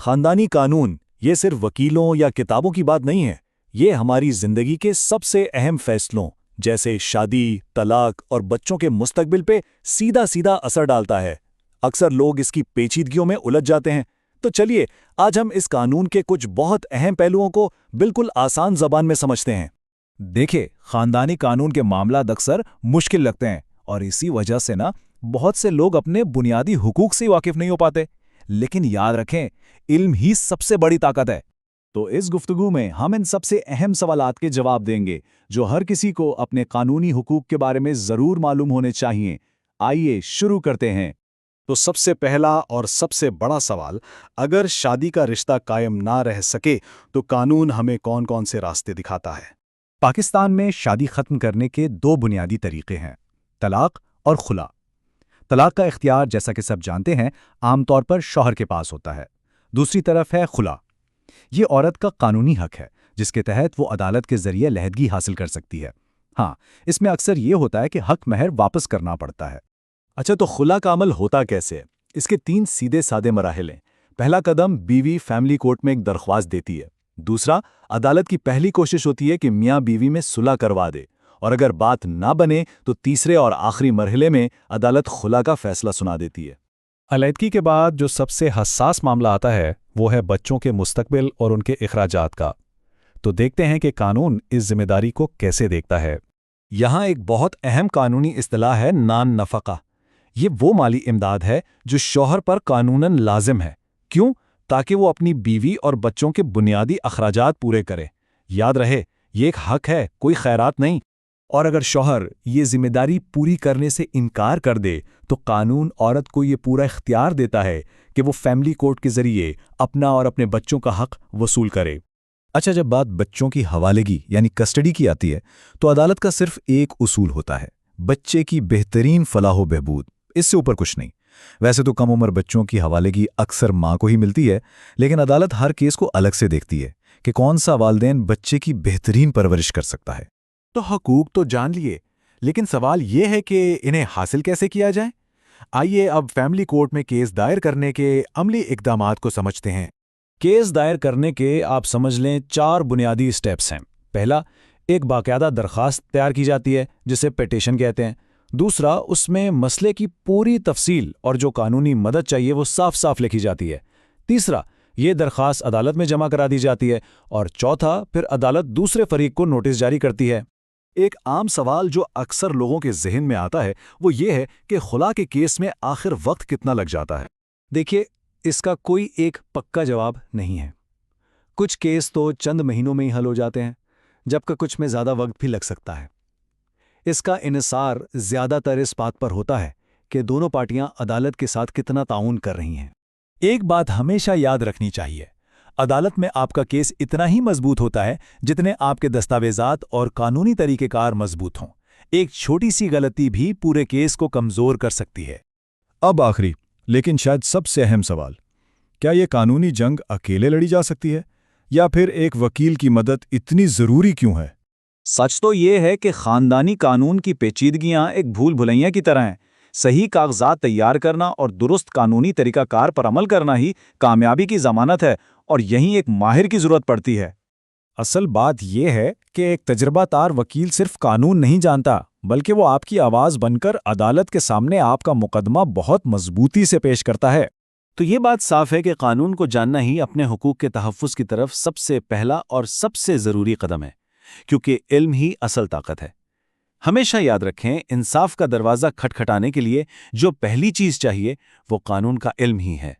خاندانی قانون یہ صرف وکیلوں یا کتابوں کی بات نہیں ہے، یہ ہماری زندگی کے سب سے اہم فیصلوں جیسے شادی، طلاق اور بچوں کے مستقبل پہ سیدھا سیدھا اثر ڈالتا ہے۔ اکثر لوگ اس کی پیچیدگیوں میں الجھ جاتے ہیں، تو چلیے آج ہم اس قانون کے کچھ بہت اہم پہلوؤں کو بالکل آسان زبان میں سمجھتے ہیں۔ دیکھیں، خاندانی قانون کے معاملات اکثر مشکل لگتے ہیں اور اسی وجہ سے بہت سے لوگ اپنے بنیادی حقوق سے واقف نہیں ہو پاتے۔ لیکن یاد رکھیں، علم ہی سب سے بڑی طاقت ہے۔ تو اس گفتگو میں ہم ان سب سے اہم سوالات کے جواب دیں گے جو ہر کسی کو اپنے قانونی حقوق کے بارے میں ضرور معلوم ہونے چاہیے۔ آئیے شروع کرتے ہیں۔ تو سب سے پہلا اور سب سے بڑا سوال، اگر شادی کا رشتہ قائم نہ رہ سکے تو قانون ہمیں کون کون سے راستے دکھاتا ہے؟ پاکستان میں شادی ختم کرنے کے دو بنیادی طریقے ہیں: طلاق اور خلا۔ طلاق کا اختیار، جیسا کہ سب جانتے ہیں، عام طور پر شوہر کے پاس ہوتا ہے۔ دوسری طرف ہے خلا۔ یہ عورت کا قانونی حق ہے جس کے تحت وہ عدالت کے ذریعے علیحدگی حاصل کر سکتی ہے۔ ہاں، اس میں اکثر یہ ہوتا ہے کہ حق مہر واپس کرنا پڑتا ہے۔ اچھا، تو خلا کا عمل ہوتا کیسے ہے؟ اس کے 3 سیدھے سادے مراحل ہیں۔ پہلا قدم، بیوی فیملی کورٹ میں ایک درخواست دیتی ہے۔ دوسرا، عدالت کی پہلی کوشش ہوتی ہے کہ میاں بیوی میں صلح کروا دے، اور اگر بات نہ بنے تو تیسرے اور آخری مرحلے میں عدالت خلا کا فیصلہ سنا دیتی ہے۔ علیحدگی کے بعد جو سب سے حساس معاملہ آتا ہے وہ ہے بچوں کے مستقبل اور ان کے اخراجات کا۔ تو دیکھتے ہیں کہ قانون اس ذمہ داری کو کیسے دیکھتا ہے۔ یہاں ایک بہت اہم قانونی اصطلاح ہے نان نفقہ۔ یہ وہ مالی امداد ہے جو شوہر پر قانوناً لازم ہے۔ کیوں؟ تاکہ وہ اپنی بیوی اور بچوں کے بنیادی اخراجات پورے کرے۔ یاد رہے، یہ ایک حق ہے، کوئی خیرات نہیں۔ اور اگر شوہر یہ ذمہ داری پوری کرنے سے انکار کر دے تو قانون عورت کو یہ پورا اختیار دیتا ہے کہ وہ فیملی کورٹ کے ذریعے اپنا اور اپنے بچوں کا حق وصول کرے۔ اچھا، جب بات بچوں کی حوالگی یعنی کسٹڈی کی آتی ہے تو عدالت کا صرف ایک اصول ہوتا ہے: بچے کی بہترین فلاح و بہبود، اس سے اوپر کچھ نہیں۔ ویسے تو کم عمر بچوں کی حوالگی اکثر ماں کو ہی ملتی ہے، لیکن عدالت ہر کیس کو الگ سے دیکھتی ہے کہ کون سا والدین بچے کی بہترین پرورش کر سکتا ہے۔ تو حقوق تو جان لیے، لیکن سوال یہ ہے کہ انہیں حاصل کیسے کیا جائے؟ آئیے اب فیملی کورٹ میں کیس دائر کرنے کے عملی اقدامات کو سمجھتے ہیں۔ کیس دائر کرنے کے آپ سمجھ لیں 4 بنیادی سٹیپس ہیں۔ پہلا، ایک باقاعدہ درخواست تیار کی جاتی ہے جسے پیٹیشن کہتے ہیں۔ دوسرا، اس میں مسئلے کی پوری تفصیل اور جو قانونی مدد چاہیے وہ صاف صاف لکھی جاتی ہے۔ تیسرا، یہ درخواست عدالت میں جمع کرا دی جاتی ہے۔ اور چوتھا، پھر عدالت دوسرے فریق کو نوٹس جاری کرتی ہے۔ ایک عام سوال جو اکثر لوگوں کے ذہن میں آتا ہے وہ یہ ہے کہ خلا کے کیس میں آخر وقت کتنا لگ جاتا ہے؟ دیکھیے، اس کا کوئی ایک پکا جواب نہیں ہے۔ کچھ کیس تو چند مہینوں میں ہی حل ہو جاتے ہیں، جبکہ کچھ میں زیادہ وقت بھی لگ سکتا ہے۔ اس کا انحصار زیادہ تر اس بات پر ہوتا ہے کہ دونوں پارٹیاں عدالت کے ساتھ کتنا تعاون کر رہی ہیں۔ ایک بات ہمیشہ یاد رکھنی چاہیے، عدالت میں آپ کا کیس اتنا ہی مضبوط ہوتا ہے جتنے آپ کے دستاویزات اور قانونی طریقہ کار مضبوط ہوں۔ ایک چھوٹی سی غلطی بھی پورے کیس کو کمزور کر سکتی ہے۔ اب آخری لیکن شاید سب سے اہم سوال، کیا یہ قانونی جنگ اکیلے لڑی جا سکتی ہے یا پھر ایک وکیل کی مدد اتنی ضروری کیوں ہے؟ سچ تو یہ ہے کہ خاندانی قانون کی پیچیدگیاں ایک بھول بھلائیاں کی طرح ہیں۔ صحیح کاغذات تیار کرنا اور درست قانونی طریقہ کار پر عمل کرنا ہی کامیابی کی ضمانت ہے، اور یہیں ایک ماہر کی ضرورت پڑتی ہے۔ اصل بات یہ ہے کہ ایک تجربہ کار وکیل صرف قانون نہیں جانتا، بلکہ وہ آپ کی آواز بن کر عدالت کے سامنے آپ کا مقدمہ بہت مضبوطی سے پیش کرتا ہے۔ تو یہ بات صاف ہے کہ قانون کو جاننا ہی اپنے حقوق کے تحفظ کی طرف سب سے پہلا اور سب سے ضروری قدم ہے، کیونکہ علم ہی اصل طاقت ہے۔ ہمیشہ یاد رکھیں، انصاف کا دروازہ کھٹکھٹانے کے لیے جو پہلی چیز چاہیے وہ قانون کا علم ہی ہے۔